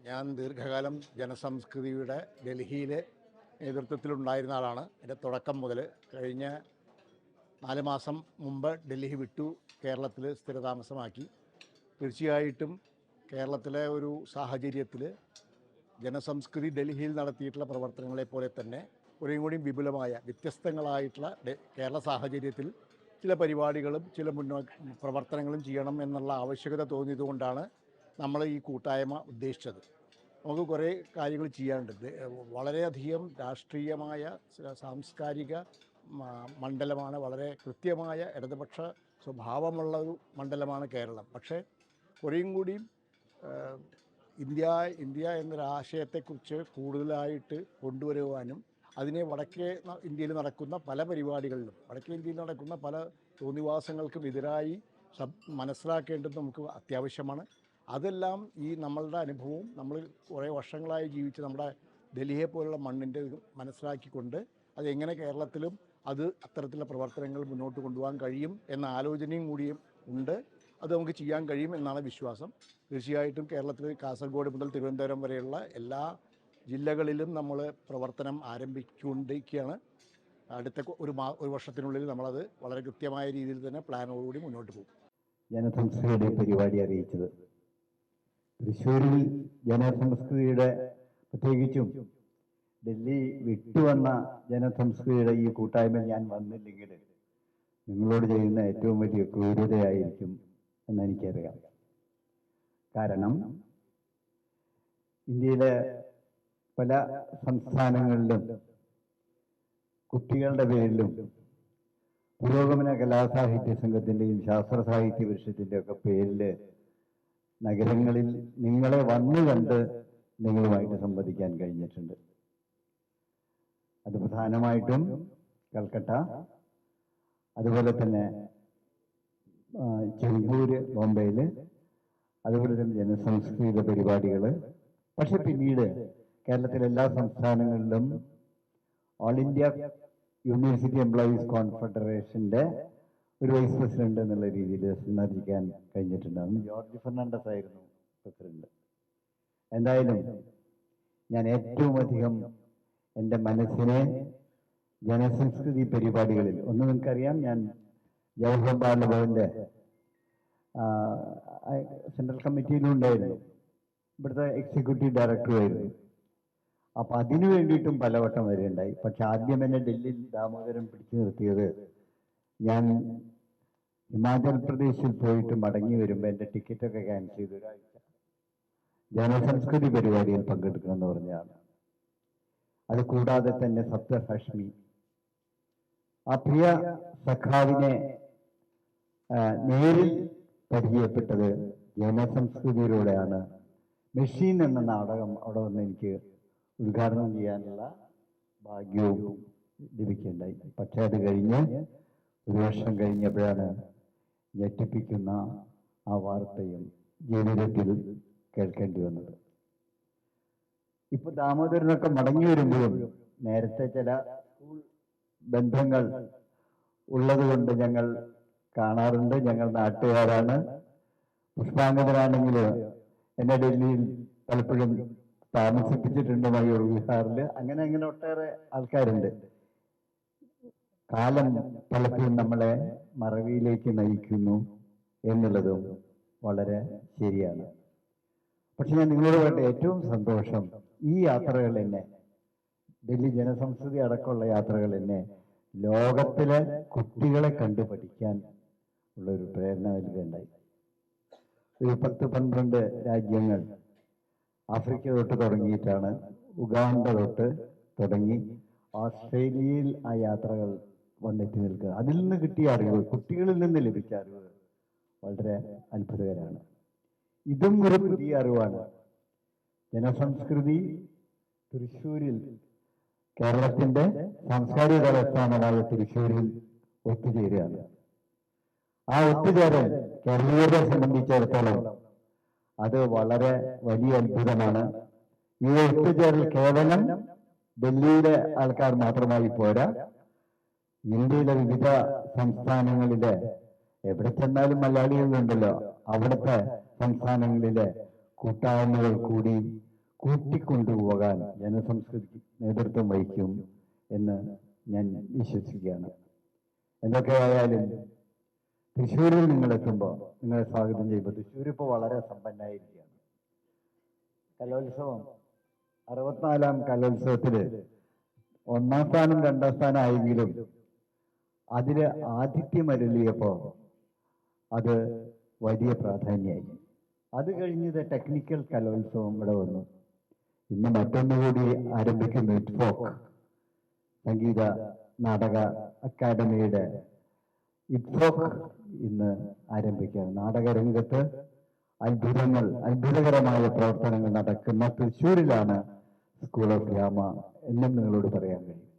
ഞാൻ ദീർഘകാലം ജനസംസ്കൃതിയുടെ ഡൽഹിയിലെ നേതൃത്വത്തിലുണ്ടായിരുന്ന ആളാണ്. എൻ്റെ തുടക്കം മുതൽ കഴിഞ്ഞ 4 മാസം മുമ്പ് ഡൽഹി വിട്ടു കേരളത്തിൽ സ്ഥിരതാമസമാക്കി. തീർച്ചയായിട്ടും കേരളത്തിലെ ഒരു സാഹചര്യത്തിൽ ജനസംസ്കൃതി ഡൽഹിയിൽ നടത്തിയിട്ടുള്ള പ്രവർത്തനങ്ങളെപ്പോലെ തന്നെ കുറേയും കൂടി വിപുലമായ വ്യത്യസ്തങ്ങളായിട്ടുള്ള കേരള സാഹചര്യത്തിൽ ചില പരിപാടികളും ചില പ്രവർത്തനങ്ങളും ചെയ്യണം എന്നുള്ള ആവശ്യകത തോന്നിയതുകൊണ്ടാണ് നമ്മൾ ഈ കൂട്ടായ്മ ഉദ്ദേശിച്ചത്. നമുക്ക് കുറേ കാര്യങ്ങൾ ചെയ്യാനുണ്ട്. വളരെയധികം രാഷ്ട്രീയമായ സാംസ്കാരിക മണ്ഡലമാണ്. വളരെ കൃത്യമായ ഇടതുപക്ഷ സ്വഭാവമുള്ള ഒരു മണ്ഡലമാണ് കേരളം. പക്ഷേ കുറേയും കൂടിയും ഇന്ത്യ എന്നൊരാശയത്തെക്കുറിച്ച് കൂടുതലായിട്ട് കൊണ്ടുവരുവാനും അതിനെ വടക്കേ ഇന്ത്യയിൽ നടക്കുന്ന പല പരിപാടികളിലും വടക്കേ ഇന്ത്യയിൽ നടക്കുന്ന പല തോന്നിവാസങ്ങൾക്കും എതിരായി മനസ്സിലാക്കേണ്ടത് നമുക്ക് അത്യാവശ്യമാണ്. അതെല്ലാം ഈ നമ്മളുടെ അനുഭവവും നമ്മൾ കുറേ വർഷങ്ങളായി ജീവിച്ച് നമ്മുടെ ഡൽഹിയെ പോലുള്ള മണ്ണിൻ്റെ മനസ്സിലാക്കിക്കൊണ്ട് അതെങ്ങനെ കേരളത്തിലും അത്തരത്തിലുള്ള പ്രവർത്തനങ്ങൾ മുന്നോട്ട് കൊണ്ടുപോകാൻ കഴിയും എന്ന ആലോചനയും കൂടിയും ഉണ്ട്. അത് നമുക്ക് ചെയ്യാൻ കഴിയും എന്നാണ് വിശ്വാസം. തീർച്ചയായിട്ടും കേരളത്തിൽ കാസർഗോഡ് മുതൽ തിരുവനന്തപുരം വരെയുള്ള എല്ലാ ജില്ലകളിലും നമ്മൾ പ്രവർത്തനം ആരംഭിച്ചുകൊണ്ടിരിക്കുകയാണ്. അടുത്ത ഒരു വർഷത്തിനുള്ളിൽ നമ്മളത് വളരെ കൃത്യമായ രീതിയിൽ തന്നെ പ്ലാനോടുകൂടി മുന്നോട്ട് പോകും. ജനസംസ്കൃതിയുടെ പരിപാടി അറിയിച്ചത് തൃശ്ശൂരിൽ ജനസംസ്കൃതിയുടെ പ്രത്യേകിച്ചും ഡൽഹി വിട്ടുവന്ന ജനസംസ്കൃതിയുടെ ഈ കൂട്ടായ്മയിൽ ഞാൻ വന്നില്ലെങ്കിൽ നിങ്ങളോട് ചെയ്യുന്ന ഏറ്റവും വലിയ ക്രൂരതയായിരിക്കും എന്നെനിക്കറിയാം. കാരണം ഇന്ത്യയിലെ പല സംസ്ഥാനങ്ങളിലും കുട്ടികളുടെ പേരിലും പുരോഗമന കലാസാഹിത്യ സംഘത്തിൻ്റെയും ശാസ്ത്ര സാഹിത്യ പരിഷത്തിൻ്റെ ഒക്കെ പേരിൽ നഗരങ്ങളിൽ നിങ്ങളെ വന്നു കണ്ട് നിങ്ങളുമായിട്ട് സംവദിക്കാൻ കഴിഞ്ഞിട്ടുണ്ട്. അത് പ്രധാനമായിട്ടും കൽക്കട്ട, അതുപോലെ തന്നെ ചെമ്പൂര് ബോംബെയിൽ, അതുപോലെ തന്നെ ജനസംസ്കൃതിയുടെ പരിപാടികൾ. പക്ഷെ പിന്നീട് കേരളത്തിലെ എല്ലാ സംസ്ഥാനങ്ങളിലും ഓൾ ഇന്ത്യ യൂണിവേഴ്സിറ്റി എംപ്ലോയീസ് കോൺഫെഡറേഷൻ്റെ ഒരു വൈസ് പ്രസിഡന്റ് എന്നുള്ള രീതിയിൽ സന്ദർശിക്കാൻ കഴിഞ്ഞിട്ടുണ്ട്. അന്ന് ജോർജ് ഫെർണാണ്ടസ് ആയിരുന്നു പ്രസിഡന്റ്. എന്തായാലും ഞാൻ ഏറ്റവും അധികം എൻ്റെ മനസ്സിനെ ജനസംസ്കൃതി പരിപാടികളിൽ നിങ്ങൾക്കറിയാം, ഞാൻ ജവഹർ ബാലഭവൻ്റെ സെൻട്രൽ കമ്മിറ്റിയിലും ഉണ്ടായിരുന്നു, ഇവിടുത്തെ എക്സിക്യൂട്ടീവ് ഡയറക്ടറുമായിരുന്നു. അപ്പം അതിനു വേണ്ടിയിട്ടും പലവട്ടം വരെയുണ്ടായി. പക്ഷെ ആദ്യം എന്നെ ഡൽഹിയിൽ ദാമോദരൻ പിടിച്ചു നിർത്തിയത് ഞാൻ ഹിമാചൽ പ്രദേശിൽ പോയിട്ട് മടങ്ങി വരുമ്പോൾ എൻ്റെ ടിക്കറ്റൊക്കെ ക്യാൻസൽ ചെയ്ത് ഒരാഴ്ച ജനസംസ്കൃതി പരിപാടിയിൽ പങ്കെടുക്കണമെന്ന് പറഞ്ഞാണ്. അത് കൂടാതെ തന്നെ സപ്തഹാഷ്മി, ആ പ്രിയ സഖാവിനെ നേരിൽ പരിചയപ്പെട്ടത് ജനസംസ്കൃതിയിലൂടെയാണ്. മെഷീൻ എന്ന നാടകം അവിടെ വന്ന് എനിക്ക് ഉദ്ഘാടനം ചെയ്യാനുള്ള ഭാഗ്യവും ലഭിക്കുകയുണ്ടായി. പക്ഷെ അത് കഴിഞ്ഞ് 1 വർഷം കഴിഞ്ഞപ്പോഴാണ് ഞെട്ടിപ്പിക്കുന്ന ആ വാർത്തയും ജീവിതത്തിൽ കേൾക്കേണ്ടി വന്നത്. ഇപ്പൊ ദാമോദരനൊക്കെ മടങ്ങി വരുമ്പോഴും നേരത്തെ ചില സ്കൂൾ ബന്ധങ്ങൾ ഉള്ളത് കൊണ്ട് ഞങ്ങൾ കാണാറുണ്ട്. ഞങ്ങൾ നാട്ടുകാരാണ്. പുഷ്പാങ്കതനാണെങ്കിൽ എന്നെ ഡൽഹിയിൽ പലപ്പോഴും താമസിപ്പിച്ചിട്ടുണ്ട്, മയൂർ വിഹാറിൽ. അങ്ങനെ ഒട്ടേറെ ആൾക്കാരുണ്ട്. കാലം പലപ്പോഴും നമ്മളെ മറവിയിലേക്ക് നയിക്കുന്നു എന്നുള്ളതും വളരെ ശരിയാണ്. പക്ഷെ ഞാൻ നിങ്ങളോട് പറയട്ടെ, ഏറ്റവും സന്തോഷം ഈ യാത്രകൾ എന്നെ, ഡൽഹി ജനസംസ്കൃതി അടക്കമുള്ള യാത്രകൾ എന്നെ ലോകത്തിലെ കുട്ടികളെ കണ്ടു പഠിക്കാൻ ഉള്ളൊരു പ്രേരണ നൽകുകയുണ്ടായി. ഒരു 10-12 രാജ്യങ്ങൾ ആഫ്രിക്ക തൊട്ട് തുടങ്ങിയിട്ടാണ്, ഉഗാണ്ട തൊട്ട് തുടങ്ങി ഓസ്ട്രേലിയയിൽ ആ യാത്രകൾ വന്നെത്തി നിൽക്കുക. അതിൽ നിന്ന് കിട്ടിയ അറിവ്, കുട്ടികളിൽ നിന്ന് ലഭിച്ച അറിവ് വളരെ അത്ഭുതകരമാണ്. ഇതും ഒരു പുതിയ അറിവാണ്. ജനസംസ്കൃതി തൃശ്ശൂരിൽ, കേരളത്തിന്റെ സാംസ്കാരിക തലസ്ഥാനമായ തൃശ്ശൂരിൽ ഒത്തുചേരുകയാണ്. ആ ഒത്തുചേരൽ കേരളീയരെ സംബന്ധിച്ചിടത്തോളം അത് വളരെ വലിയ അത്ഭുതമാണ്. ഈ ഒത്തുചേരൽ കേവലം ഡൽഹിയിലെ ആൾക്കാർ മാത്രമായി പോരാ, ഇന്ത്യയിലെ വിവിധ സംസ്ഥാനങ്ങളിലെ, എവിടെ ചെന്നാലും മലയാളികളുണ്ടല്ലോ, അവിടുത്തെ സംസ്ഥാനങ്ങളിലെ കൂട്ടായ്മകൾ കൂടി കൂട്ടിക്കൊണ്ടുപോകാൻ ജനസംസ്കൃതി നേതൃത്വം വഹിക്കും എന്ന് ഞാൻ വിശ്വസിക്കുകയാണ്. എന്തൊക്കെയായാലും തൃശ്ശൂരിൽ നിങ്ങളെത്തുമ്പോൾ നിങ്ങളെ സ്വാഗതം ചെയ്യുമ്പോൾ തൃശ്ശൂർ ഇപ്പോൾ വളരെ സമ്പന്നമായിരിക്കുകയാണ്. കലോത്സവം 64ാം കലോത്സവത്തിൽ 1ാം സ്ഥാനം 2ാം സ്ഥാനം ആയെങ്കിലും അതിൽ ആതിഥ്യമരുളിയപ്പോൾ അത് വലിയ പ്രാധാന്യമായി. അത് കഴിഞ്ഞത് ടെക്നിക്കൽ കലോത്സവം ഇവിടെ വന്നു. ഇന്ന് മറ്റൊന്നുകൂടി ആരംഭിക്കുന്നു. ഇറ്റ്ഫോക്ക് സംഗീത നാടക അക്കാദമിയുടെ ഇറ്റ്ഫോക്ക് ഇന്ന് ആരംഭിക്കുകയാണ്. നാടകരംഗത്ത് അത്ഭുതകരമായ പ്രവർത്തനങ്ങൾ നടക്കുന്ന തൃശ്ശൂരിലാണ് സ്കൂൾ ഓഫ് ഡ്രാമ എന്നും നിങ്ങളോട് പറയാൻ കഴിയും.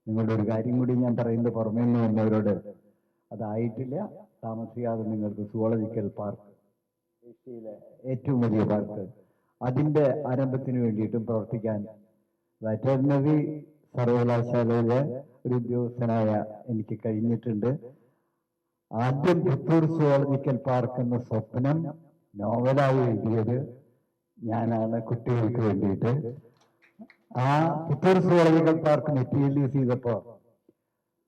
നിങ്ങളുടെ ഒരു കാര്യം കൂടി ഞാൻ പറയുന്നത് പുറമേ നിന്ന് വന്നവരോട്, അതായിട്ടില്ല, താമസിയാതെ നിങ്ങൾക്ക് സുവോളജിക്കൽ പാർക്ക്, ഏഷ്യയിലെ ഏറ്റവും വലിയ പാർക്ക്, അതിൻ്റെ ആരംഭത്തിന് വേണ്ടിയിട്ടും പ്രവർത്തിക്കാൻ വെറ്ററിനറി സർവകലാശാലയിലെ ഒരു ഉദ്യോഗസ്ഥനായ എനിക്ക് കഴിഞ്ഞിട്ടുണ്ട്. ആദ്യം പുത്തൂർ സുവോളജിക്കൽ പാർക്ക് എന്ന സ്വപ്നം നോവലായി എഴുതിയത് ഞാനാണ് കുട്ടികൾക്ക് വേണ്ടിയിട്ട്. ആ പുത്തൂർ സുവോളജിക്കൽ പാർക്ക് മെറ്റീരിയലൈസ് ചെയ്തപ്പോൾ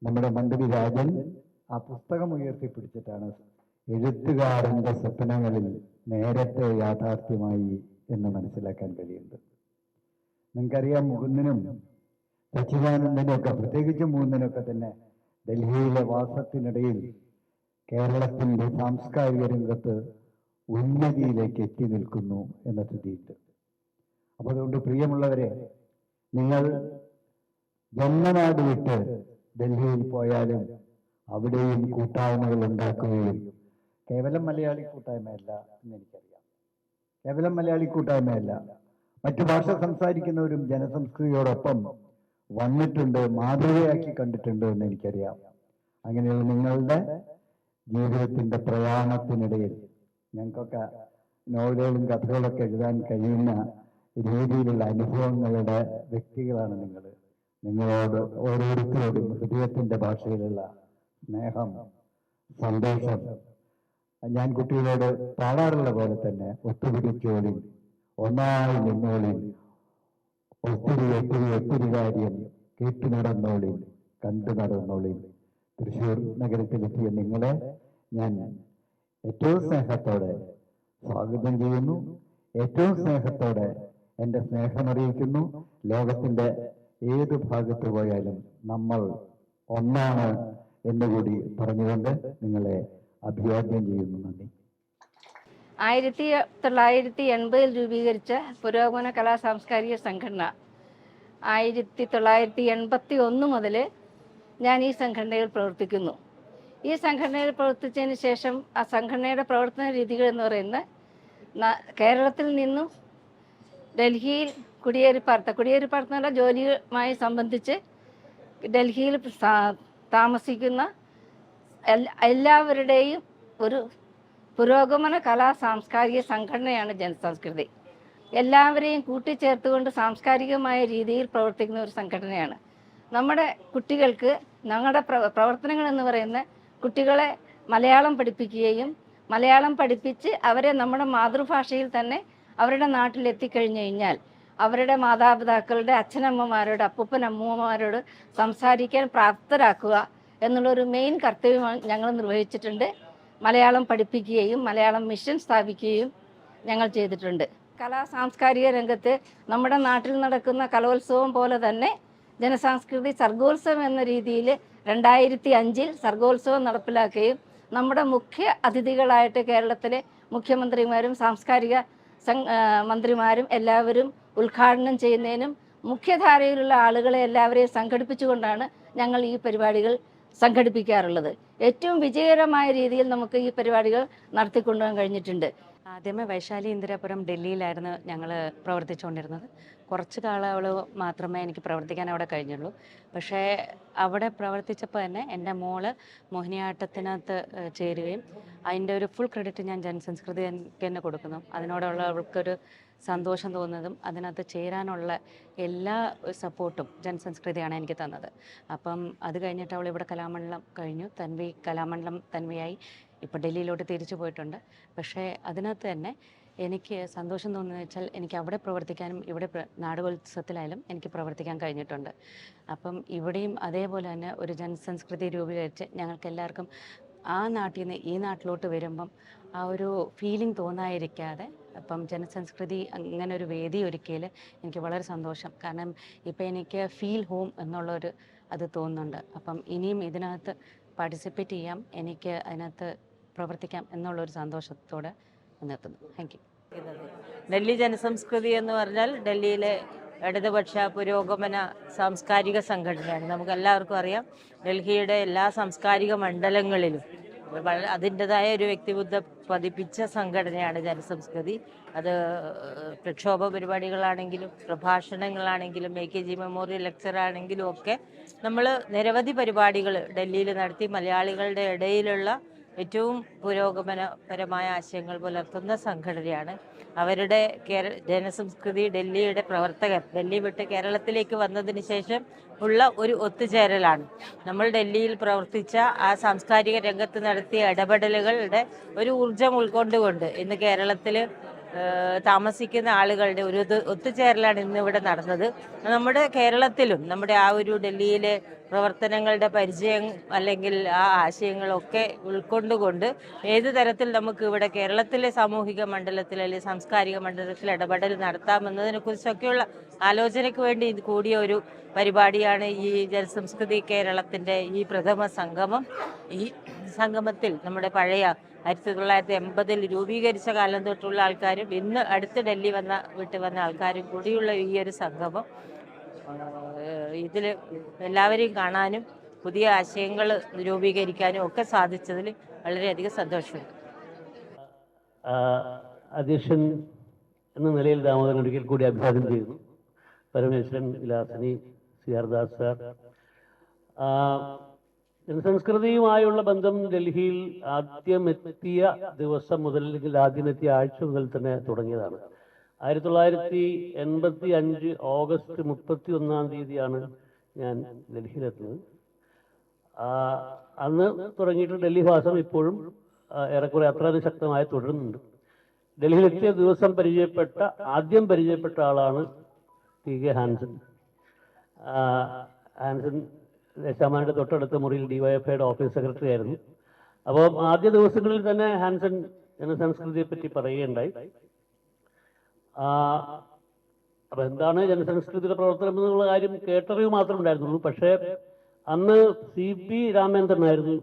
നമ്മുടെ മന്ത്രി രാജൻ ആ പുസ്തകം ഉയർത്തിപ്പിടിച്ചിട്ടാണ് എഴുത്തുകാരൻ്റെ സ്വപ്നങ്ങളിൽ നേരത്തെ യാഥാർത്ഥ്യമായി എന്ന് മനസ്സിലാക്കാൻ കഴിയുന്നത്. നിങ്ങൾക്കറിയാം, മുകുന്ദനും സച്ചിദാനന്ദനും ഒക്കെ, പ്രത്യേകിച്ച് മുകുന്ദനൊക്കെ തന്നെ ഡൽഹിയിലെ വാസത്തിനിടയിൽ കേരളത്തിൻ്റെ സാംസ്കാരിക രംഗത്ത് ഉന്നതിയിലേക്ക് എത്തി നിൽക്കുന്നു എന്ന സ്ഥിതിയുണ്ട്. അപ്പോൾ അതുകൊണ്ട് പ്രിയമുള്ളവരെ, നിങ്ങൾ ജന്മനാട് വിട്ട് ഡൽഹിയിൽ പോയാലും അവിടെയും കൂട്ടായ്മകൾ ഉണ്ടാക്കുകയും, കേവലം മലയാളി കൂട്ടായ്മയല്ല എന്നെനിക്കറിയാം, കേവലം മലയാളി കൂട്ടായ്മയല്ല, മറ്റു ഭാഷ സംസാരിക്കുന്നവരും ജനസംസ്കൃതിയോടൊപ്പം വന്നിട്ടുണ്ട്, മാതൃകയാക്കി കണ്ടിട്ടുണ്ട് എന്ന് എനിക്കറിയാം. അങ്ങനെയുള്ള നിങ്ങളുടെ ജീവിതത്തിൻ്റെ പ്രയാണത്തിനിടയിൽ ഞങ്ങൾക്കൊക്കെ നോവലുകളും കഥകളൊക്കെ എഴുതാൻ കഴിയുന്ന രീതിയിലുള്ള അനുഭവങ്ങളുടെ വ്യക്തികളാണ് നിങ്ങൾ. നിങ്ങളോട് ഓരോരുത്തരോടും ഹൃദയത്തിൻ്റെ ഭാഷയിലുള്ള സ്നേഹം, സന്തോഷം. ഞാൻ കുട്ടികളോട് പാടാറുള്ള പോലെ തന്നെ ഒത്തുപിടിച്ചോളിൻ, ഒന്നായി നിന്നോളിൻ, ഒത്തിരി ഒത്തിരി ഒത്തിരി കാര്യം കേട്ടു നടന്നോളിൻ, കണ്ടു നടന്നോളിൻ. തൃശ്ശൂർ നഗരത്തിലെത്തിയ നിങ്ങളെ ഞാൻ ഏറ്റവും സ്നേഹത്തോടെ സ്വാഗതം ചെയ്യുന്നു, ഏറ്റവും സ്നേഹത്തോടെ എൻ്റെ സ്നേഹമറിയിക്കുന്നു. ലോകത്തിൻ്റെ ഏത് ഭാഗത്ത് പോയാലും നമ്മൾ ഒന്നാണ് എന്നുകൂടി പറഞ്ഞുകൊണ്ട് നിങ്ങളെ അഭിവാദ്യം ചെയ്യുന്നു. നന്ദി. 1980 രൂപീകരിച്ച പുരോഗമന കലാ സാംസ്കാരിക സംഘടന 1981 മുതൽ ഞാൻ ഈ സംഘടനയിൽ പ്രവർത്തിക്കുന്നു. ഈ സംഘടനയിൽ പ്രവർത്തിച്ചതിന് ശേഷം ആ സംഘടനയുടെ പ്രവർത്തന രീതികൾ എന്ന് പറയുന്നത് കേരളത്തിൽ നിന്നും ഡൽഹിയിൽ കുടിയേറിപ്പാർത്ത ജോലിയുമായി സംബന്ധിച്ച് ഡൽഹിയിൽ താമസിക്കുന്ന എല്ലാവരുടെയും ഒരു പുരോഗമന കലാ സാംസ്കാരിക സംഘടനയാണ് ജനസംസ്കൃതി. എല്ലാവരെയും കൂട്ടിച്ചേർത്തുകൊണ്ട് സാംസ്കാരികമായ രീതിയിൽ പ്രവർത്തിക്കുന്ന ഒരു സംഘടനയാണ്. നമ്മുടെ കുട്ടികൾക്ക് ഞങ്ങളുടെ പ്രവർത്തനങ്ങൾ എന്ന് പറയുന്ന കുട്ടികളെ മലയാളം പഠിപ്പിക്കുകയും മലയാളം പഠിപ്പിച്ച് അവരെ നമ്മുടെ മാതൃഭാഷയിൽ തന്നെ അവരുടെ നാട്ടിലെത്തിക്കഴിഞ്ഞു കഴിഞ്ഞാൽ അവരുടെ മാതാപിതാക്കളുടെ അച്ഛനമ്മമാരോട് അപ്പൂപ്പനമ്മൂമ്മമാരോട് സംസാരിക്കാൻ പ്രാപ്തരാക്കുക എന്നുള്ളൊരു മെയിൻ കർത്തവ്യം ഞങ്ങൾ നിർവഹിച്ചിട്ടുണ്ട്. മലയാളം പഠിപ്പിക്കുകയും മലയാളം മിഷൻ സ്ഥാപിക്കുകയും ഞങ്ങൾ ചെയ്തിട്ടുണ്ട്. സാംസ്കാരിക രംഗത്ത് നമ്മുടെ നാട്ടിൽ നടക്കുന്ന കലോത്സവം പോലെ തന്നെ ജനസാംസ്കൃതി സർഗോത്സവം എന്ന രീതിയിൽ 2005 സർഗോത്സവം നടപ്പിലാക്കുകയും നമ്മുടെ മുഖ്യ അതിഥികളായിട്ട് കേരളത്തിലെ മുഖ്യമന്ത്രിമാരും സാംസ്കാരിക മന്ത്രിമാരും എല്ലാവരും ഉദ്ഘാടനം ചെയ്യുന്നതിനും മുഖ്യധാരയിലുള്ള ആളുകളെ എല്ലാവരെയും സംഘടിപ്പിച്ചുകൊണ്ടാണ് ഞങ്ങൾ ഈ പരിപാടികൾ സംഘടിപ്പിക്കാറുള്ളത്. ഏറ്റവും വിജയകരമായ രീതിയിൽ നമുക്ക് ഈ പരിപാടികൾ നടത്തിക്കൊണ്ടുപോകാൻ കഴിഞ്ഞിട്ടുണ്ട്. ആദ്യമേ വൈശാലി ഇന്ദിരാപുരം ഡൽഹിയിലായിരുന്നു ഞങ്ങൾ പ്രവർത്തിച്ചുകൊണ്ടിരുന്നത്. കുറച്ച് കാലയളവ് മാത്രമേ എനിക്ക് പ്രവർത്തിക്കാൻ അവിടെ കഴിഞ്ഞുള്ളൂ. പക്ഷേ അവിടെ പ്രവർത്തിച്ചപ്പോൾ തന്നെ എൻ്റെ മോള് മോഹിനിയാട്ടത്തിനകത്ത് ചേരുകയും അതിൻ്റെ ഒരു ഫുൾ ക്രെഡിറ്റ് ഞാൻ ജനസംസ്കൃതി തന്നെ കൊടുക്കുന്നു. അതിനോടുള്ള അവൾക്കൊരു സന്തോഷം തോന്നുന്നതും അതിനകത്ത് ചേരാനുള്ള എല്ലാ സപ്പോർട്ടും ജനസംസ്കൃതിയാണ് എനിക്ക് തന്നത്. അപ്പം അത് കഴിഞ്ഞിട്ട് അവൾ ഇവിടെ കലാമണ്ഡലം കഴിഞ്ഞു, കലാമണ്ഡലം തൻവിയായി ഇപ്പോൾ ഡൽഹിയിലോട്ട് തിരിച്ചു പോയിട്ടുണ്ട്. പക്ഷേ അതിനകത്ത് തന്നെ എനിക്ക് സന്തോഷം തോന്നുന്നത് വെച്ചാൽ എനിക്ക് അവിടെ പ്രവർത്തിക്കാനും ഇവിടെ നാടകോത്സവത്തിലായാലും എനിക്ക് പ്രവർത്തിക്കാൻ കഴിഞ്ഞിട്ടുണ്ട്. അപ്പം ഇവിടെയും അതേപോലെ തന്നെ ഒരു ജനസംസ്കൃതി രൂപീകരിച്ച് ഞങ്ങൾക്ക് എല്ലാവർക്കും ആ നാട്ടിൽ നിന്ന് ഈ നാട്ടിലോട്ട് വരുമ്പം ആ ഒരു ഫീലിംഗ് തോന്നാതിരിക്കാതെ അപ്പം ജനസംസ്കൃതി അങ്ങനെ ഒരു വേദി ഒരുക്കിയതിൽ എനിക്ക് വളരെ സന്തോഷം. കാരണം ഇപ്പം എനിക്ക് ഫീൽ ഹോം എന്നുള്ളൊരു അത് തോന്നുന്നുണ്ട്. അപ്പം ഇനിയും ഇതിനകത്ത് പാർട്ടിസിപ്പേറ്റ് ചെയ്യാം, എനിക്ക് അതിനകത്ത് പ്രവർത്തിക്കാം എന്നുള്ളൊരു സന്തോഷത്തോടെ നിർത്തുന്നു. Thank you. ഡൽഹി ജനസംസ്കൃതി എന്ന് പറഞ്ഞാൽ ഡൽഹിയിലെ ഇടതുപക്ഷ പുരോഗമന സാംസ്കാരിക സംഘടനയാണ്. നമുക്കെല്ലാവർക്കും അറിയാം, ഡൽഹിയുടെ എല്ലാ സാംസ്കാരിക മണ്ഡലങ്ങളിലും അതിൻ്റെതായ ഒരു വ്യക്തിബുദ്ധം പതിപ്പിച്ച സംഘടനയാണ് ജനസംസ്കൃതി. അത് പ്രക്ഷോഭ പരിപാടികളാണെങ്കിലും പ്രഭാഷണങ്ങളാണെങ്കിലും AKG മെമ്മോറിയൽ ലെക്ചർ ആണെങ്കിലും ഒക്കെ നമ്മൾ നിരവധി പരിപാടികൾ ഡൽഹിയിൽ നടത്തി മലയാളികളുടെ ഇടയിലുള്ള ഏറ്റവും പുരോഗമനപരമായ ആശയങ്ങൾ പുലർത്തുന്ന സംഘടനയാണ്. അവരുടെ ജനസംസ്കൃതി ഡൽഹിയുടെ പ്രവർത്തകർ ഡൽഹി വിട്ട് കേരളത്തിലേക്ക് വന്നതിന് ശേഷം ഉള്ള ഒരു ഒത്തുചേരലാണ്. നമ്മൾ ഡൽഹിയിൽ പ്രവർത്തിച്ച ആ സാംസ്കാരിക രംഗത്ത് നടത്തിയ ഇടപെടലുകളുടെ ഒരു ഊർജം ഉൾക്കൊണ്ടുകൊണ്ട് ഇന്ന് കേരളത്തിൽ താമസിക്കുന്ന ആളുകളുടെ ഒരു ഒത്തുചേരലാണ് ഇന്നിവിടെ നടന്നത്. നമ്മുടെ കേരളത്തിലും നമ്മുടെ ആ ഒരു ഡൽഹിയിലെ പ്രവർത്തനങ്ങളുടെ പരിചയം അല്ലെങ്കിൽ ആ ആശയങ്ങളൊക്കെ ഉൾക്കൊണ്ടുകൊണ്ട് ഏത് തരത്തിൽ നമുക്ക് ഇവിടെ കേരളത്തിലെ സാമൂഹിക മണ്ഡലത്തിൽ അല്ലെങ്കിൽ സാംസ്കാരിക മണ്ഡലത്തിൽ ഇടപെടൽ നടത്താമെന്നതിനെ കുറിച്ചൊക്കെയുള്ള ആലോചനയ്ക്ക് വേണ്ടി കൂടിയ ഒരു പരിപാടിയാണ് ഈ ജനസംസ്കൃതി കേരളത്തിൻ്റെ ഈ പ്രഥമ സംഗമം. ഈ സംഗമത്തിൽ നമ്മുടെ പഴയ 1980 രൂപീകരിച്ച കാലം തൊട്ടുള്ള ആൾക്കാരും ഇന്ന് അടുത്ത് ഡൽഹി വിട്ട് വന്ന ആൾക്കാരും കൂടിയുള്ള ഈ ഒരു സംഗമം ഇതിൽ എല്ലാവരെയും കാണാനും പുതിയ ആശയങ്ങൾ രൂപീകരിക്കാനും ഒക്കെ സാധിച്ചതിൽ വളരെയധികം സന്തോഷമുണ്ട്. അധ്യക്ഷൻ എന്ന നിലയിൽ ദാമോദരൻ ഒരിക്കൽ കൂടി അഭിവാദ്യം ചെയ്യുന്നു. Parameswaran, Vilasini, CR Das sir. ജനസംസ്കൃതിയുമായുള്ള ബന്ധം ഡൽഹിയിൽ ആദ്യമെത്തിയ ദിവസം മുതൽ അല്ലെങ്കിൽ ആദ്യമെത്തിയ ആഴ്ച മുതൽ തന്നെ തുടങ്ങിയതാണ്. 1985 ഓഗസ്റ്റ് 31-ാം തീയതിയാണ് ഞാൻ ഡൽഹിയിലെത്തുന്നത്. അന്ന് തുടങ്ങിയിട്ട് ഡൽഹി വാസം ഇപ്പോഴും ഏറെക്കുറെ അത്ര ശക്തമായി തുടരുന്നുണ്ട്. ഡൽഹിയിലെത്തിയ ദിവസം ആദ്യം പരിചയപ്പെട്ട ആളാണ് TK ഹാൻസൺ. ഹാൻസൺ ദേശാമാരുടെ തൊട്ടടുത്ത മുറിയിൽ DYFIയുടെ ഓഫീസ് സെക്രട്ടറി ആയിരുന്നു. അപ്പോൾ ആദ്യ ദിവസങ്ങളിൽ തന്നെ ഹാൻസൺ ജനസംസ്കൃതിയെ പറ്റി പറയുകയുണ്ടായി. അപ്പോൾ എന്താണ് ജനസംസ്കൃതിയുടെ പ്രവർത്തനം എന്നുള്ള കാര്യം കേട്ടറിവ് മാത്രമേ ഉണ്ടായിരുന്നുള്ളൂ. പക്ഷേ അന്ന് CP രാമേന്ദ്രനായിരുന്നു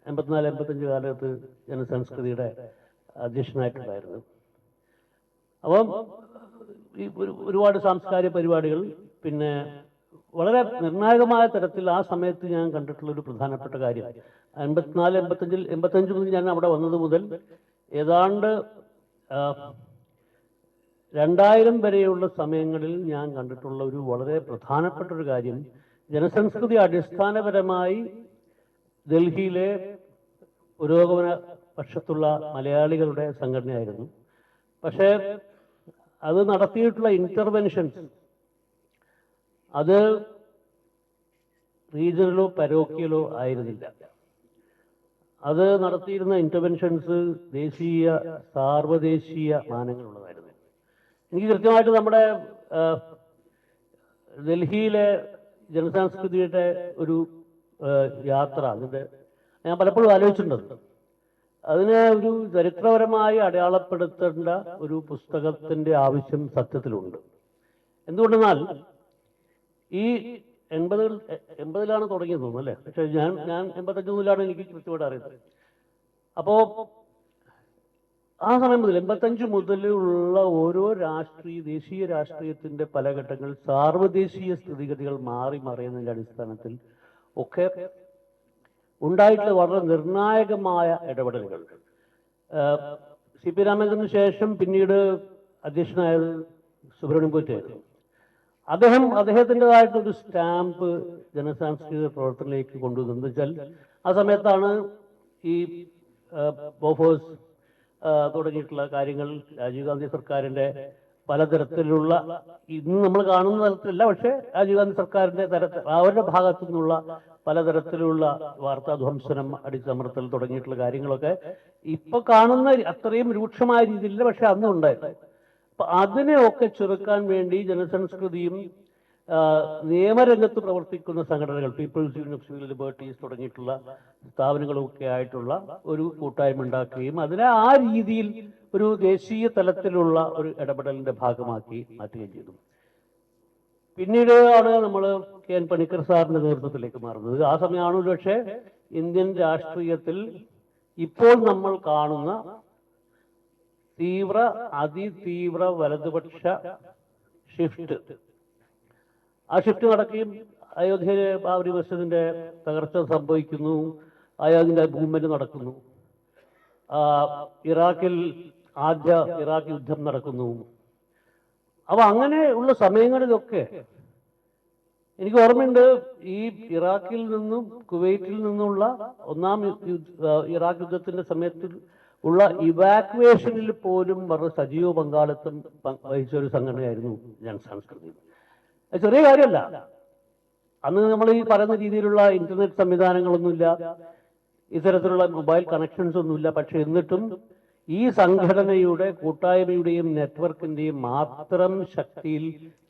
84-85 കാലത്ത് ജനസംസ്കൃതിയുടെ അധ്യക്ഷനായിട്ടുണ്ടായിരുന്നു. അപ്പം ഈ ഒരുപാട് സാംസ്കാരിക പരിപാടികൾ, പിന്നെ വളരെ നിർണായകമായ തരത്തിൽ ആ സമയത്ത് ഞാൻ കണ്ടിട്ടുള്ള ഒരു പ്രധാനപ്പെട്ട കാര്യം 84-85 മുതൽ ഞാൻ അവിടെ വന്നത് മുതൽ ഏതാണ്ട് 2000 വരെയുള്ള സമയങ്ങളിൽ ഞാൻ കണ്ടിട്ടുള്ള ഒരു വളരെ പ്രധാനപ്പെട്ട ഒരു കാര്യം, ജനസംസ്കൃതി അടിസ്ഥാനപരമായി ഡൽഹിയിലെ പുരോഗമന പക്ഷത്തുള്ള മലയാളികളുടെ സംഘടനയായിരുന്നു. പക്ഷേ അത് നടത്തിയിട്ടുള്ള ഇന്റർവെൻഷൻസ് അത് റീജിയണലോ പരോക്കിയലോ ആയിരുന്നില്ല. അത് നടത്തിയിരുന്ന ഇന്റർവെൻഷൻസ് ദേശീയ സാർവദേശീയ മാനങ്ങളുള്ളതായിരുന്നു. എനിക്ക് കൃത്യമായിട്ട് നമ്മുടെ ഡൽഹിയിലെ ജനസംസ്കൃതിയുടെ ഒരു യാത്ര, അതിൻ്റെ ഞാൻ പലപ്പോഴും ആലോചിച്ചിട്ടുണ്ട്. അതിനെ ഒരു ചരിത്രപരമായി അടയാളപ്പെടുത്തേണ്ട ഒരു പുസ്തകത്തിൻ്റെ ആവശ്യം സത്യത്തിലുണ്ട്. എന്തുകൊണ്ടെന്നാൽ ഈ 80-ലാണ് തുടങ്ങിയത് തോന്നുന്നു അല്ലേ? പക്ഷെ ഞാൻ 85 മുതലാണ് എനിക്ക് കൃത്യമായിട്ട് അറിയുന്നത്. അപ്പോൾ ആ സമയം മുതൽ 85 മുതലുള്ള ഓരോ ദേശീയ രാഷ്ട്രീയത്തിൻ്റെ പല ഘട്ടങ്ങൾ സാർവദേശീയ സ്ഥിതിഗതികൾ മാറി മറിയുന്നതിൻ്റെ അടിസ്ഥാനത്തിൽ ഒക്കെ ഉണ്ടായിട്ടുള്ള വളരെ നിർണായകമായ ഇടപെടലുകൾ. CP രാമേന്ദ്രന് ശേഷം പിന്നീട് അധ്യക്ഷനായത് സുബ്രഹ്മണ്യം പോറ്റായിരുന്നു. അദ്ദേഹത്തിൻ്റെതായിട്ടൊരു സ്റ്റാമ്പ് ജനസാംസ്കൃതിക പ്രവർത്തനത്തിലേക്ക് കൊണ്ടുവന്നത് വെച്ചാൽ ആ സമയത്താണ് ഈ ബോഫോഴ്സ് തുടങ്ങിയിട്ടുള്ള കാര്യങ്ങൾ രാജീവ് ഗാന്ധി സർക്കാരിൻ്റെ പലതരത്തിലുള്ള, ഇന്ന് നമ്മൾ കാണുന്ന തരത്തിലല്ല, പക്ഷേ രാജീവ് ഗാന്ധി സർക്കാരിൻ്റെ അവരുടെ ഭാഗത്തു നിന്നുള്ള പലതരത്തിലുള്ള വാർത്താധ്വംസനം, അടിച്ചമർത്തൽ തുടങ്ങിയിട്ടുള്ള കാര്യങ്ങളൊക്കെ ഇപ്പൊ കാണുന്ന അത്രയും രൂക്ഷമായ രീതിയിലില്ല, പക്ഷെ അന്നും ഉണ്ടായിരുന്നു. അപ്പൊ അതിനെയൊക്കെ ചെറുക്കാൻ വേണ്ടി ജനസംസ്കൃതിയും നിയമരംഗത്ത് പ്രവർത്തിക്കുന്ന സംഘടനകൾ, people's union of civil liberties തുടങ്ങിയിട്ടുള്ള സ്ഥാപനങ്ങളൊക്കെ ആയിട്ടുള്ള ഒരു കൂട്ടായ്മ ഉണ്ടാക്കുകയും അതിനെ ആ രീതിയിൽ ഒരു ദേശീയ തലത്തിലുള്ള ഒരു ഇടപെടലിന്റെ ഭാഗമാക്കി മാറ്റുകയും ചെയ്തു. പിന്നീട് ആണ് നമ്മൾ കെ എൻ പണിക്കർ സാറിന്റെ നേതൃത്വത്തിലേക്ക് മാറുന്നത്. ആ സമയമാണ് പക്ഷേ ഇന്ത്യൻ രാഷ്ട്രീയത്തിൽ ഇപ്പോൾ നമ്മൾ കാണുന്ന തീവ്ര അതിതീവ്ര വലതുപക്ഷ ഷിഫ്റ്റ്. ആ ഷിഫ്റ്റ് നടക്കുകയും അയോധ്യയിലെ ബാബരി മസ്ജിദിന്റെ തകർച്ച സംഭവിക്കുന്നു, അയോധ്യയുടെ മൂവ്മെന്റ് നടക്കുന്നു, ഇറാഖിൽ ആദ്യ ഇറാഖ് യുദ്ധം നടക്കുന്നു. അപ്പൊ അങ്ങനെ ഉള്ള സമയങ്ങളിലൊക്കെ എനിക്ക് ഓർമ്മയുണ്ട്, ഈ ഇറാഖിൽ നിന്നും കുവൈറ്റിൽ നിന്നുള്ള ഒന്നാം ഇറാഖ് യുദ്ധത്തിന്റെ സമയത്ത് ഉള്ള ഇവാക്വേഷനിൽ പോലും വളരെ സജീവ പങ്കാളിത്തം വഹിച്ച ഒരു സംഘടനയായിരുന്നു ജനസംസ്കൃതി. ചെറിയ കാര്യമല്ല. അന്ന് നമ്മൾ ഈ പറയുന്ന രീതിയിലുള്ള ഇന്റർനെറ്റ് സംവിധാനങ്ങളൊന്നുമില്ല, ഇത്തരത്തിലുള്ള മൊബൈൽ കണക്ഷൻസ് ഒന്നുമില്ല. പക്ഷെ എന്നിട്ടും ഈ സംഘടനയുടെ കൂട്ടായ്മയുടെയും നെറ്റ്വർക്കിന്റെയും മാത്രം ശക്തിയിൽ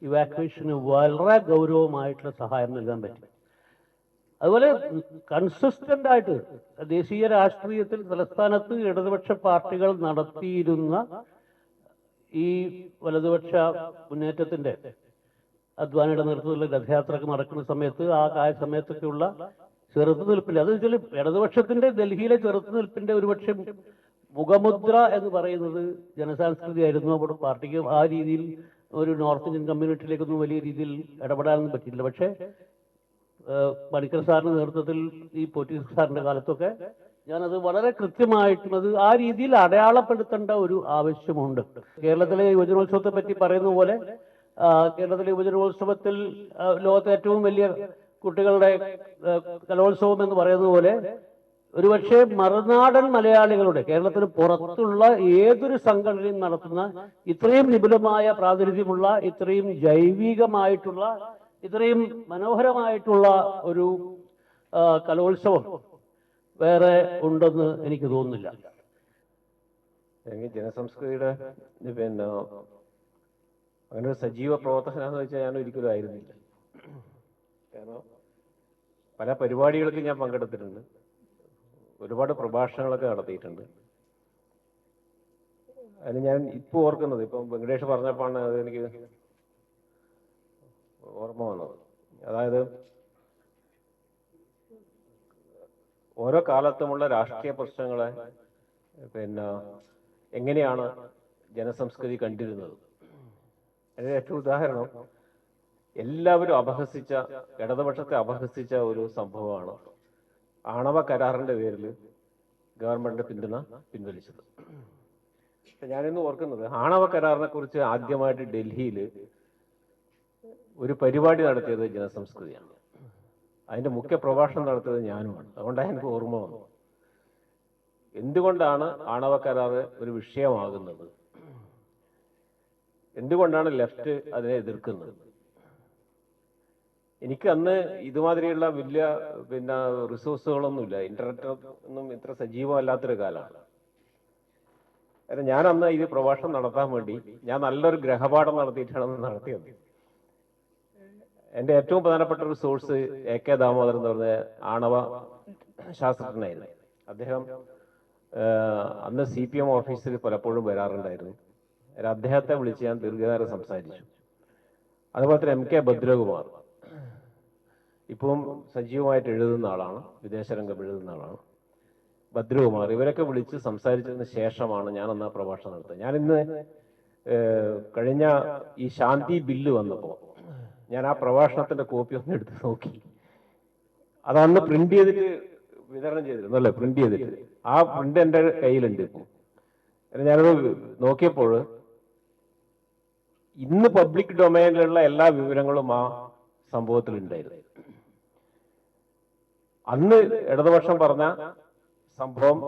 ഇവാക്വേഷന് വളരെ ഗൗരവമായിട്ടുള്ള സഹായം നൽകാൻ പറ്റും. അതുപോലെ കൺസിസ്റ്റന്റ് ആയിട്ട് ദേശീയ രാഷ്ട്രീയത്തിൽ തലസ്ഥാനത്ത് ഇടതുപക്ഷ പാർട്ടികൾ നടത്തിയിരുന്ന ഈ വലതുപക്ഷ മുന്നേറ്റത്തിന്റെ അദ്വാനിയുടെ നേതൃത്വത്തിലുള്ള രഥയാത്രക്ക് നടക്കുന്ന സമയത്ത് ആ സമയത്തൊക്കെയുള്ള ചെറുത്തുനിൽപ്പില്ല, അത് വെച്ചാൽ ഇടതുപക്ഷത്തിന്റെ ഡൽഹിയിലെ ചെറുത്തുനിൽപ്പിന്റെ ഒരുപക്ഷെ മുഖമുദ്ര എന്ന് പറയുന്നത് ജനസംസ്കൃതി ആയിരുന്നു. അവിടെ പാർട്ടിക്ക് ആ രീതിയിൽ ഒരു നോർത്ത് ഇന്ത്യൻ കമ്മ്യൂണിറ്റിയിലേക്കൊന്നും വലിയ രീതിയിൽ ഇടപെടാനൊന്നും പറ്റിയില്ല. പക്ഷേ പണിക്കർ സാറിന്റെ നേതൃത്വത്തിൽ ഈ പോറ്റി സാറിന്റെ കാലത്തൊക്കെ ഞാനത് വളരെ കൃത്യമായിട്ടും അത് ആ രീതിയിൽ അടയാളപ്പെടുത്തേണ്ട ഒരു ആവശ്യമുണ്ട്. കേരളത്തിലെ യുവജനോത്സവത്തെ പറ്റി പറയുന്ന പോലെ കേരളത്തിലെ യുവജനോത്സവത്തിൽ ലോകത്തെ ഏറ്റവും വലിയ കുട്ടികളുടെ കലോത്സവം എന്ന് പറയുന്നത് പോലെ ഒരുപക്ഷെ മറുനാടൻ മലയാളികളുടെ, കേരളത്തിന് പുറത്തുള്ള ഏതൊരു സംഘടനയും നടത്തുന്ന ഇത്രയും വിപുലമായ പ്രാതിനിധ്യമുള്ള, ഇത്രയും ജൈവികമായിട്ടുള്ള, ഇത്രയും മനോഹരമായിട്ടുള്ള ഒരു കലോത്സവം വേറെ ഉണ്ടെന്ന് എനിക്ക് തോന്നുന്നില്ല. എനിക്ക് ജനസംസ്കൃതിയുടെ പിന്നെ അങ്ങനെ ഒരു സജീവ പ്രവർത്തകനാന്ന് വെച്ചാൽ ഞാൻ ഒരിക്കലും ആയിരുന്നില്ല. കാരണം പല പരിപാടികൾക്ക് ഞാൻ പങ്കെടുത്തിട്ടുണ്ട്, ഒരുപാട് പ്രഭാഷണങ്ങളൊക്കെ നടത്തിയിട്ടുണ്ട്. അതിന് ഞാൻ ഇപ്പോൾ ഓർക്കുന്നത്, ഇപ്പം വെങ്കടേഷ് പറഞ്ഞപ്പോഴാണ് അത് എനിക്ക് ഓർമ്മ വന്നത്. അതായത് ഓരോ കാലത്തുമുള്ള രാഷ്ട്രീയ പ്രശ്നങ്ങളെ പിന്നെ എങ്ങനെയാണ് ജനസംസ്കൃതി കണ്ടിരുന്നത്. അതിന് ഏറ്റവും ഉദാഹരണം എല്ലാവരും അപഹസിച്ച, ഇടതുപക്ഷത്തെ അപഹസിച്ച ഒരു സംഭവമാണ് ആണവ കരാറിന്റെ പേരിൽ ഗവൺമെന്റിന്റെ പിന്തുണ പിൻവലിച്ചത്. ഞാനിന്ന് ഓർക്കുന്നത്, ആണവ കരാറിനെ കുറിച്ച് ആദ്യമായിട്ട് ഡൽഹിയിൽ ഒരു പരിപാടി നടത്തിയത് ജനസംസ്കൃതിയാണ്. അതിന്റെ മുഖ്യ പ്രഭാഷണം നടത്തിയത് ഞാനുമാണ്. അതുകൊണ്ടാണ് എനിക്ക് ഓർമ്മ വന്നത്. എന്തുകൊണ്ടാണ് ആണവ കരാർ ഒരു വിഷയമാകുന്നത്, എന്തുകൊണ്ടാണ് ലെഫ്റ്റ് അതിനെ എതിർക്കുന്നത്. എനിക്ക് അന്ന് ഇതുമാതിരിയുള്ള വലിയ പിന്നെ റിസോഴ്സുകളൊന്നുമില്ല, ഇന്റർനെറ്റ് ഒന്നും ഇത്ര സജീവമല്ലാത്തൊരു കാലമാണ്. കാരണം ഞാൻ അന്ന് ഇത് പ്രഭാഷണം നടത്താൻ വേണ്ടി ഞാൻ നല്ലൊരു ഗ്രഹപാഠം നടത്തിയിട്ടാണ് നടത്തിയത്. എൻ്റെ ഏറ്റവും പ്രധാനപ്പെട്ട ഒരു സോഴ്സ് AK ദാമോദരൻ എന്ന് പറഞ്ഞ ആണവ ശാസ്ത്രജ്ഞനായിരുന്നു. അദ്ദേഹം അന്ന് CPM ഓഫീസിൽ പലപ്പോഴും വരാറുണ്ടായിരുന്നു. അദ്ദേഹത്തെ വിളിച്ച് ഞാൻ ദീർഘനേരം സംസാരിച്ചു. അതുപോലെ തന്നെ MK ഭദ്രകുമാർ, ഇപ്പം സജീവമായിട്ട് എഴുതുന്ന ആളാണ്, വിദേശരംഗം എഴുതുന്ന ആളാണ്. ഭദ്രകുമാർ, ഇവരൊക്കെ വിളിച്ച് സംസാരിച്ചതിന് ശേഷമാണ് ഞാൻ അന്ന് ആ പ്രഭാഷണം നടത്തുന്നത്. ഞാനിന്ന് കഴിഞ്ഞ ഈ ശാന്തി ബില്ല് വന്നപ്പോൾ ഞാൻ ആ പ്രഭാഷണത്തിന്റെ കോപ്പി ഒന്ന് എടുത്ത് നോക്കി. അതന്ന് പ്രിന്റ് ചെയ്തിട്ട് വിതരണം ചെയ്തിരുന്നു അല്ലേ, പ്രിന്റ് ചെയ്തിട്ട്. ആ പ്രിന്റ് എൻ്റെ കയ്യിലുണ്ട് ഇപ്പോൾ. ഞാനത് നോക്കിയപ്പോൾ ഇന്ന് പബ്ലിക് ഡൊമൈനിലുള്ള എല്ലാ വിവരങ്ങളും ആ സംഭവത്തിൽ ഉണ്ടായിരുന്നു. അന്ന് ഇടതുപക്ഷം പറഞ്ഞ സംഭവം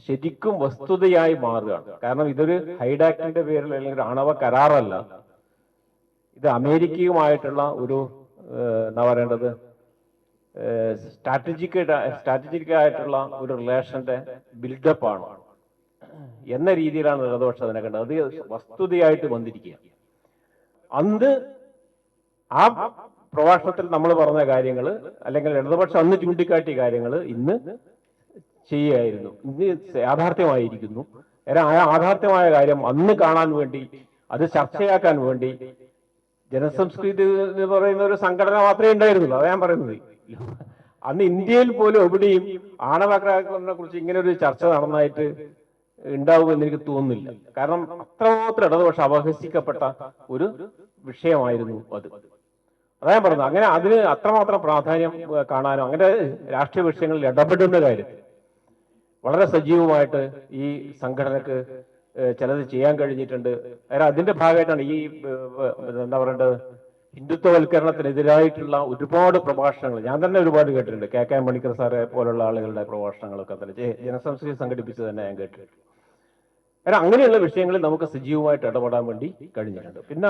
ശരിക്കും വസ്തുതയായി മാറുകയാണ്. കാരണം ഇതൊരു ഹൈഡാക്ടിന്റെ പേരിൽ അല്ലെങ്കിൽ ആണവ കരാറല്ല, ഇത് അമേരിക്കയുമായിട്ടുള്ള ഒരു എന്താ പറയേണ്ടത് സ്ട്രാറ്റജിക് ആയിട്ടുള്ള ഒരു റിലേഷന്റെ ബിൽഡപ്പാണ് എന്ന രീതിയിലാണ് ഇടതുപക്ഷം അതിനെ കണ്ടത്. അത് വസ്തുതയായിട്ട് വന്നിരിക്കുക. അന്ന് ആ പ്രഭാഷണത്തിൽ നമ്മൾ പറഞ്ഞ കാര്യങ്ങൾ അല്ലെങ്കിൽ ഇടതുപക്ഷം അന്ന് ചൂണ്ടിക്കാട്ടിയ കാര്യങ്ങൾ ഇന്ന് ചെയ്യുകയായിരുന്നു, ഇന്ന് യാഥാർത്ഥ്യമായിരിക്കുന്നു. ആ യാഥാർത്ഥ്യമായ കാര്യം അന്ന് കാണാൻ വേണ്ടി, അത് ചർച്ചയാക്കാൻ വേണ്ടി ജനസംസ്കൃതി എന്ന് പറയുന്ന ഒരു സംഘടന മാത്രമേ ഉണ്ടായിരുന്നുള്ളൂ. അതാ ഞാൻ പറയുന്നത്. അന്ന് ഇന്ത്യയിൽ പോലും എവിടെയും ആണവാക്രമണത്തെ കുറിച്ച് ഇങ്ങനെ ഒരു ചർച്ച നടന്നായിട്ട് ഉണ്ടാവുമെന്ന് എനിക്ക് തോന്നുന്നില്ല. കാരണം അത്രമാത്രം ഇടതുപക്ഷം അപഹസിക്കപ്പെട്ട ഒരു വിഷയമായിരുന്നു അത്. അതാ ഞാൻ പറഞ്ഞത്. അങ്ങനെ അതിന് അത്രമാത്രം പ്രാധാന്യം കാണാനോ അങ്ങനെ രാഷ്ട്രീയ വിഷയങ്ങളിൽ ഇടപെടുന്ന കാര്യത്തിൽ വളരെ സജീവമായിട്ട് ഈ സംഘടനക്ക് ചിലത് ചെയ്യാൻ കഴിഞ്ഞിട്ടുണ്ട്. അതിന്റെ ഭാഗമായിട്ടാണ് ഈ എന്താ പറയേണ്ടത്, ഹിന്ദുത്വവൽക്കരണത്തിനെതിരായിട്ടുള്ള ഒരുപാട് പ്രഭാഷണങ്ങൾ ഞാൻ തന്നെ ഒരുപാട് കേട്ടിട്ടുണ്ട്. കെ മണിക്കർ സാറെ പോലുള്ള ആളുകളുടെ പ്രഭാഷണങ്ങളൊക്കെ തന്നെ ജനസംസ്കൃതി സംഘടിപ്പിച്ച് തന്നെ ഞാൻ കേട്ടിട്ടുണ്ട്. അങ്ങനെയുള്ള വിഷയങ്ങളിൽ നമുക്ക് സജീവമായിട്ട് ഇടപെടാൻ വേണ്ടി കഴിഞ്ഞിട്ടുണ്ട്. പിന്നെ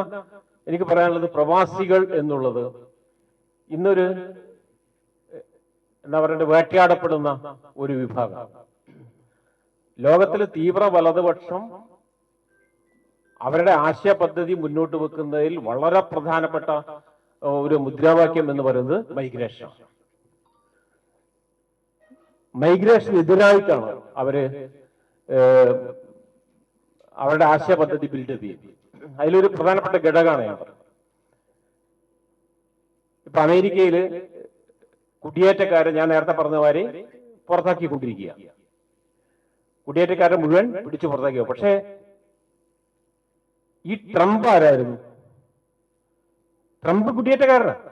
എനിക്ക് പറയാനുള്ളത്, പ്രവാസികൾ എന്നുള്ളത് ഇന്നൊരു എന്താ പറയേണ്ടത്, വേട്ടയാടപ്പെടുന്ന ഒരു വിഭാഗം. ലോകത്തിലെ തീവ്ര വലതുപക്ഷം അവരുടെ ആശയ പദ്ധതി മുന്നോട്ട് വെക്കുന്നതിൽ വളരെ പ്രധാനപ്പെട്ട ഒരു മുദ്രാവാക്യം എന്ന് പറയുന്നത് മൈഗ്രേഷൻ. മൈഗ്രേഷനെതിരായിട്ടാണ് അവര് അവരുടെ ആശയ പദ്ധതി ബിൽഡപ്പ് ചെയ്യുന്നത്. അതിലൊരു പ്രധാനപ്പെട്ട ഘടകമാണ് ഞാൻ പറഞ്ഞത്. ഇപ്പൊ അമേരിക്കയില് കുടിയേറ്റക്കാരെ ഞാൻ നേരത്തെ പറഞ്ഞമാരെ പുറത്താക്കിക്കൊണ്ടിരിക്കുക. കുടിയേറ്റക്കാരെ മുഴുവൻ പിടിച്ചു പുറത്താക്കിയോ. പക്ഷേ ഈ ട്രംപ് ആരായിരുന്നു? ട്രംപ് കുടിയേറ്റക്കാരനാണ്.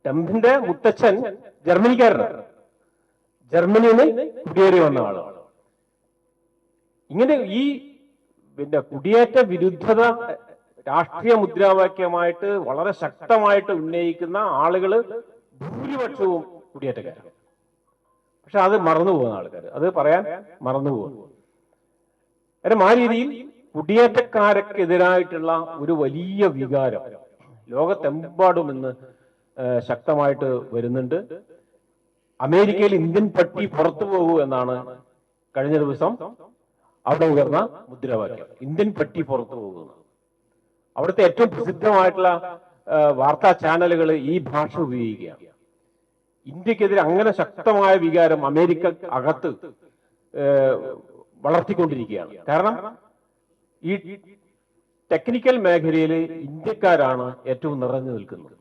ട്രംപിന്റെ മുത്തച്ഛൻ ജർമ്മനിക്കാരനാണ്. ജർമ്മനിയിൽ നിന്ന് കുടിയേറി വന്ന ആളാണ്. ഇങ്ങനെ ഈ കുടിയേറ്റ വിരുദ്ധത രാഷ്ട്രീയ മുദ്രാവാക്യമായിട്ട് വളരെ ശക്തമായിട്ട് ഉന്നയിക്കുന്ന ആളുകള് ഭൂരിപക്ഷവും കുടിയേറ്റക്കാരാണ്. പക്ഷെ അത് മറന്നുപോകുന്ന ആൾക്കാർ, അത് പറയാൻ മറന്നുപോകുന്നു. കാരണം ആ രീതിയിൽ കുടിയേറ്റക്കാർക്കെതിരായിട്ടുള്ള ഒരു വലിയ വികാരം ലോകത്തെമ്പാടും ഇന്ന് ശക്തമായിട്ട് വരുന്നുണ്ട്. അമേരിക്കയിൽ ഇന്ത്യൻ പട്ടി പുറത്തു പോകൂ എന്നാണ് കഴിഞ്ഞ ദിവസം അവിടെ ഉയർന്ന മുദ്രാവാക്യം. ഇന്ത്യൻ പട്ടി പുറത്തു പോകുന്നു. അവിടുത്തെ ഏറ്റവും പ്രസിദ്ധമായിട്ടുള്ള വാർത്താ ചാനലുകൾ ഈ ഭാഷ ഉപയോഗിക്കുകയാണ്. ഇന്ത്യക്കെതിരെ അങ്ങനെ ശക്തമായ വികാരം അമേരിക്ക അകത്ത് വളർത്തിക്കൊണ്ടിരിക്കുകയാണ്. കാരണം ഈ ടെക്നിക്കൽ മേഖലയിൽ ഇന്ത്യക്കാരാണ് ഏറ്റവും നിറഞ്ഞു നിൽക്കുന്നത്.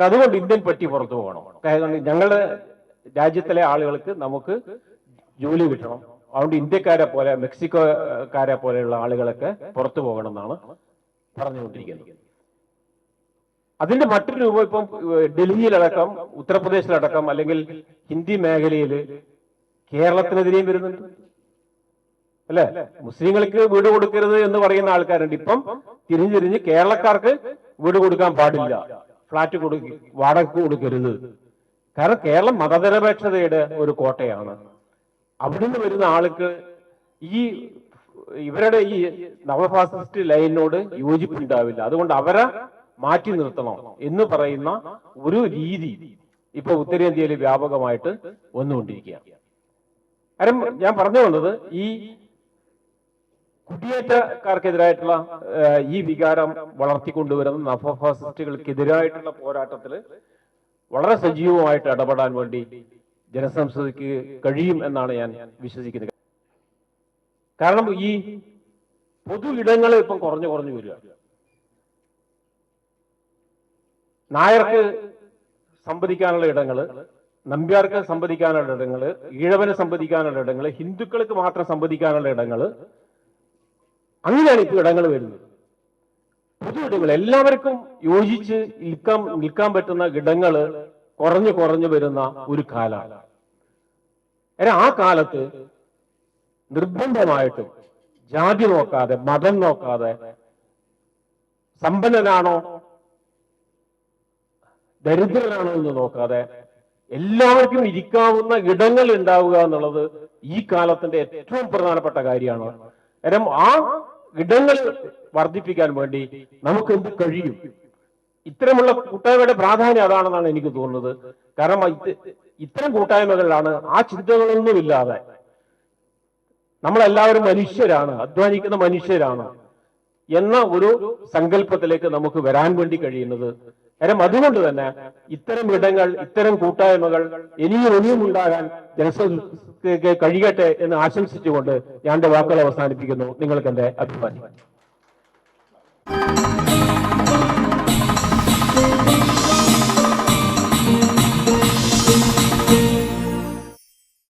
അതുകൊണ്ട് ഇന്ത്യൻ പട്ടി പുറത്തു പോകണം. ഞങ്ങളുടെ രാജ്യത്തിലെ ആളുകൾക്ക് നമുക്ക് ജോലി കിട്ടണം. അതുകൊണ്ട് ഇന്ത്യക്കാരെ പോലെ മെക്സിക്കോക്കാരെ പോലെയുള്ള ആളുകളൊക്കെ പുറത്തു പോകണം എന്നാണ് പറഞ്ഞുകൊണ്ടിരിക്കുന്നത്. അതിന്റെ മറ്റൊരു രൂപം ഇപ്പം ഡൽഹിയിലടക്കം ഉത്തർപ്രദേശിലടക്കം അല്ലെങ്കിൽ ഹിന്ദി മേഖലയിൽ കേരളത്തിനെതിരെയും വരുന്നുണ്ട് അല്ലെ. മുസ്ലിങ്ങൾക്ക് വീട് കൊടുക്കരുത് എന്ന് പറയുന്ന ആൾക്കാരുണ്ട്. ഇപ്പം തിരിഞ്ഞിരിഞ്ഞ് കേരളക്കാർക്ക് വീട് കൊടുക്കാൻ പാടില്ല, ഫ്ലാറ്റ് വാടക കൊടുക്കരുത്. കാരണം കേരളം മതനിരപേക്ഷതയുടെ ഒരു കോട്ടയാണ്. അവിടുന്ന് വരുന്ന ആൾക്ക് ഇവരുടെ ഈ നവഫാസിസ്റ്റ് ലൈനിനോട് യോജിപ്പുണ്ടാവില്ല. അതുകൊണ്ട് അവരെ മാറ്റി നിർത്തണം എന്ന് പറയുന്ന ഒരു രീതി ഇപ്പൊ ഉത്തരേന്ത്യയിൽ വ്യാപകമായിട്ട് വന്നുകൊണ്ടിരിക്കുകയാണ്. കാരണം ഞാൻ പറഞ്ഞു വന്നത്, ഈ കുടിയേറ്റക്കാർക്കെതിരായിട്ടുള്ള ഈ വികാരം വളർത്തിക്കൊണ്ടുവരുന്ന നവഫാസിസ്റ്റുകൾക്കെതിരായിട്ടുള്ള പോരാട്ടത്തിൽ വളരെ സജീവമായിട്ട് ഇടപെടാൻ വേണ്ടി ജനസംസ്കൃതിക്ക് കഴിയും എന്നാണ് ഞാൻ വിശ്വസിക്കുന്നത്. കാരണം ഈ പൊതു ഇടങ്ങൾ ഇപ്പം കുറഞ്ഞു വരിക. നായർക്ക് സംവദിക്കാനുള്ള ഇടങ്ങള്, നമ്പ്യാർക്ക് സംവദിക്കാനുള്ള ഇടങ്ങള്, ഈഴവന് സംവദിക്കാനുള്ള ഇടങ്ങള്, ഹിന്ദുക്കൾക്ക് മാത്രം സംവദിക്കാനുള്ള ഇടങ്ങള്, അങ്ങനെയാണ് ഇപ്പോൾ ഇടങ്ങൾ വരുന്നത്. പൊതു ഇടങ്ങൾ എല്ലാവർക്കും യോജിച്ച് നിൽക്കാൻ പറ്റുന്ന ഇടങ്ങള് കുറഞ്ഞു വരുന്ന ഒരു കാലമാണ്. ആ കാലത്ത് നിർബന്ധമായിട്ടും ജാതി നോക്കാതെ, മതം നോക്കാതെ, സമ്പന്നനാണോ ദരിദ്രനാണോ എന്ന് നോക്കാതെ എല്ലാവർക്കും ഇരിക്കാവുന്ന ഇടങ്ങൾ ഉണ്ടാവുക എന്നുള്ളത് ഈ കാലത്തിന്റെ ഏറ്റവും പ്രധാനപ്പെട്ട കാര്യമാണ്. കാരണം ആ ഇടങ്ങൾ വർദ്ധിപ്പിക്കാൻ വേണ്ടി നമുക്ക് എന്ത് കഴിയും? ഇത്തരമുള്ള കൂട്ടായ്മയുടെ പ്രാധാന്യം അതാണെന്നാണ് എനിക്ക് തോന്നുന്നത്. കാരണം ഇത്തരം കൂട്ടായ്മകളിലാണ് ആ ചിന്തകളൊന്നുമില്ലാതെ നമ്മളെല്ലാവരും മനുഷ്യരാണ്, അധ്വാനിക്കുന്ന മനുഷ്യരാണ് എന്ന ഒരു സങ്കല്പത്തിലേക്ക് നമുക്ക് വരാൻ വേണ്ടി കഴിയുന്നത്. കാരണം അതുകൊണ്ട് തന്നെ ഇത്തരം ഇടങ്ങൾ, ഇത്തരം കൂട്ടായ്മകൾ ഇനിയും ഉണ്ടാകാൻ ജനസംഖ്യക്ക് കഴിയട്ടെ എന്ന് ആശംസിച്ചുകൊണ്ട് ഞാൻ എന്റെ വാക്കുകൾ അവസാനിപ്പിക്കുന്നു. നിങ്ങൾക്ക് എന്റെ അഭിപ്രായം.